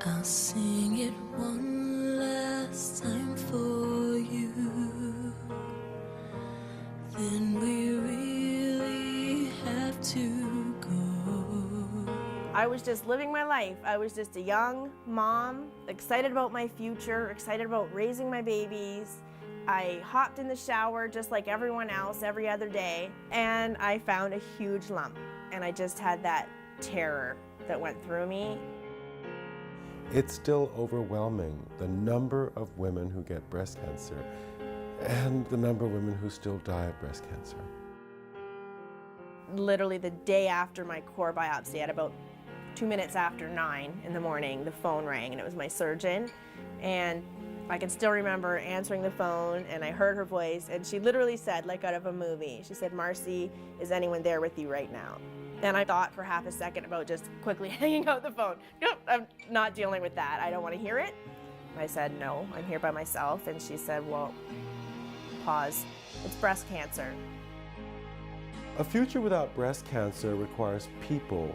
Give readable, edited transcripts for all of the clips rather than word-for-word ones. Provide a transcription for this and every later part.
I'll sing it one last time for you. Then we really have to go. I was just living my life. I was just a young mom, excited about my future, excited about raising my babies. I hopped in the shower just like everyone else every other day, and I found a huge lump. And I just had that terror that went through me. It's still overwhelming, the number of women who get breast cancer and the number of women who still die of breast cancer. Literally the day after my core biopsy, at about 2 minutes after 9 in the morning, the phone rang, and it was my surgeon. And I can still remember answering the phone, and I heard her voice, and she literally said, like out of a movie, she said, "Marcy, is anyone there with you right now?" And I thought for half a second about just quickly hanging out the phone. Nope, I'm not dealing with that. I don't want to hear it. I said, "No, I'm here by myself." And she said, "Well, pause. It's breast cancer." A future without breast cancer requires people,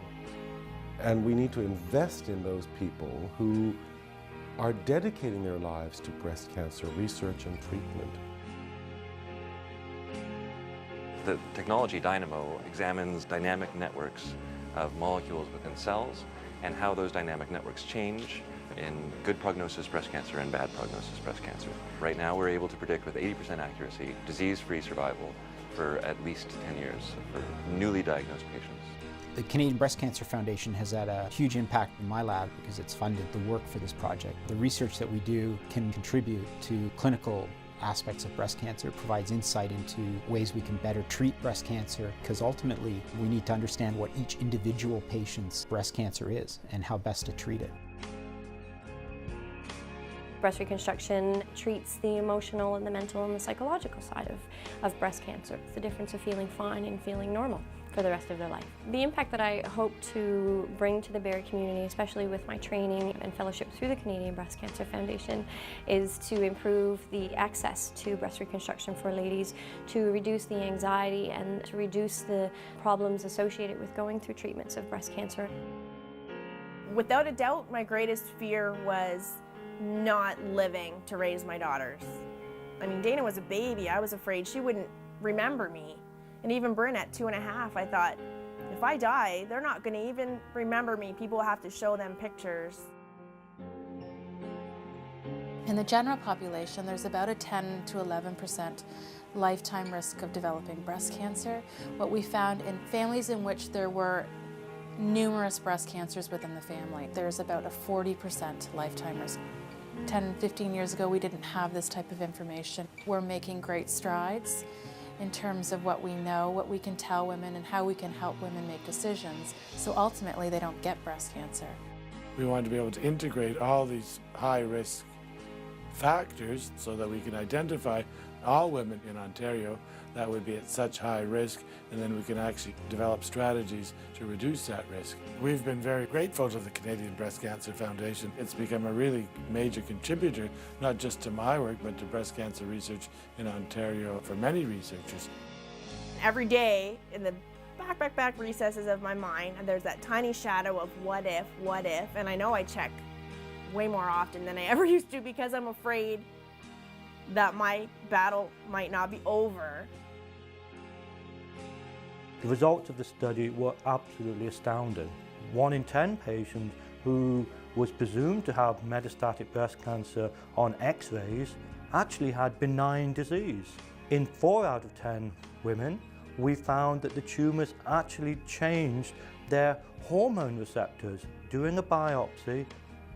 and we need to invest in those people who are dedicating their lives to breast cancer research and treatment. The technology Dynamo examines dynamic networks of molecules within cells and how those dynamic networks change in good prognosis breast cancer and bad prognosis breast cancer. Right now we're able to predict with 80% accuracy disease-free survival for at least 10 years for newly diagnosed patients. The Canadian Breast Cancer Foundation has had a huge impact in my lab because it's funded the work for this project. The research that we do can contribute to clinical aspects of breast cancer, provides insight into ways we can better treat breast cancer, because ultimately we need to understand what each individual patient's breast cancer is and how best to treat it. Breast reconstruction treats the emotional and the mental and the psychological side of breast cancer. It's the difference of feeling fine and feeling normal for the rest of their life. The impact that I hope to bring to the Barrie community, especially with my training and fellowship through the Canadian Breast Cancer Foundation, is to improve the access to breast reconstruction for ladies, to reduce the anxiety and to reduce the problems associated with going through treatments of breast cancer. Without a doubt, my greatest fear was not living to raise my daughters. I mean, Dana was a baby. I was afraid she wouldn't remember me. And even Bryn at 2.5, I thought, if I die, they're not going to even remember me. People will have to show them pictures. In the general population, there's about a 10 to 11% lifetime risk of developing breast cancer. What we found in families in which there were numerous breast cancers within the family, there's about a 40% lifetime risk. 10, 15 years ago, we didn't have this type of information. We're making great strides in terms of what we know, what we can tell women, and how we can help women make decisions so ultimately they don't get breast cancer. We want to be able to integrate all these high-risk factors so that we can identify all women in Ontario that would be at such high risk, and then we can actually develop strategies to reduce that risk. We've been very grateful to the Canadian Breast Cancer Foundation. It's become a really major contributor, not just to my work, but to breast cancer research in Ontario for many researchers. Every day in the back recesses of my mind, there's that tiny shadow of what if, and I know I check way more often than I ever used to because I'm afraid that my battle might not be over. The results of the study were absolutely astounding. 1 in 10 patients who was presumed to have metastatic breast cancer on X-rays actually had benign disease. In 4 out of 10 women, we found that the tumours actually changed their hormone receptors. During a biopsy,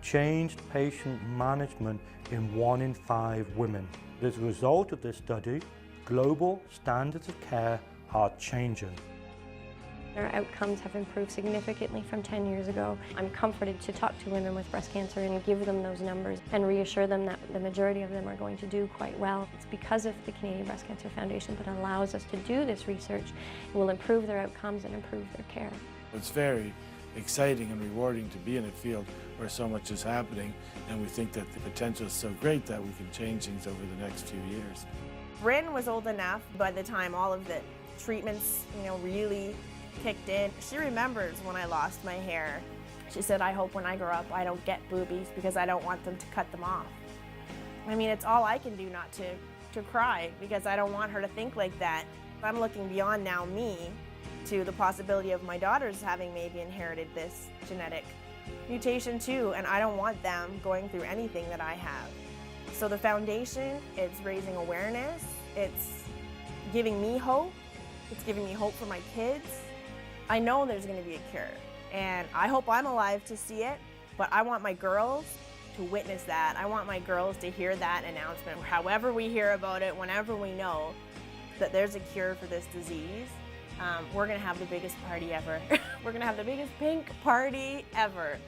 changed patient management in 1 in 5 women. As a result of this study, global standards of care are changing. Our outcomes have improved significantly from 10 years ago. I'm comforted to talk to women with breast cancer and give them those numbers and reassure them that the majority of them are going to do quite well. It's because of the Canadian Breast Cancer Foundation that allows us to do this research. It will improve their outcomes and improve their care. It's very exciting and rewarding to be in a field where so much is happening, and we think that the potential is so great that we can change things over the next few years. Bryn was old enough by the time all of the treatments, really kicked in. She remembers when I lost my hair She said, I hope when I grow up I don't get boobies because I don't want them to cut them off. I mean, it's all I can do not to cry because I don't want her to think like that. I'm looking beyond now me to the possibility of my daughters having maybe inherited this genetic mutation too, and I don't want them going through anything that I have. So the foundation, it's raising awareness, it's giving me hope, it's giving me hope for my kids. I know there's going to be a cure, and I hope I'm alive to see it, but I want my girls to witness that. I want my girls to hear that announcement. However we hear about it, whenever we know that there's a cure for this disease, we're going to have the biggest party ever. We're going to have the biggest pink party ever.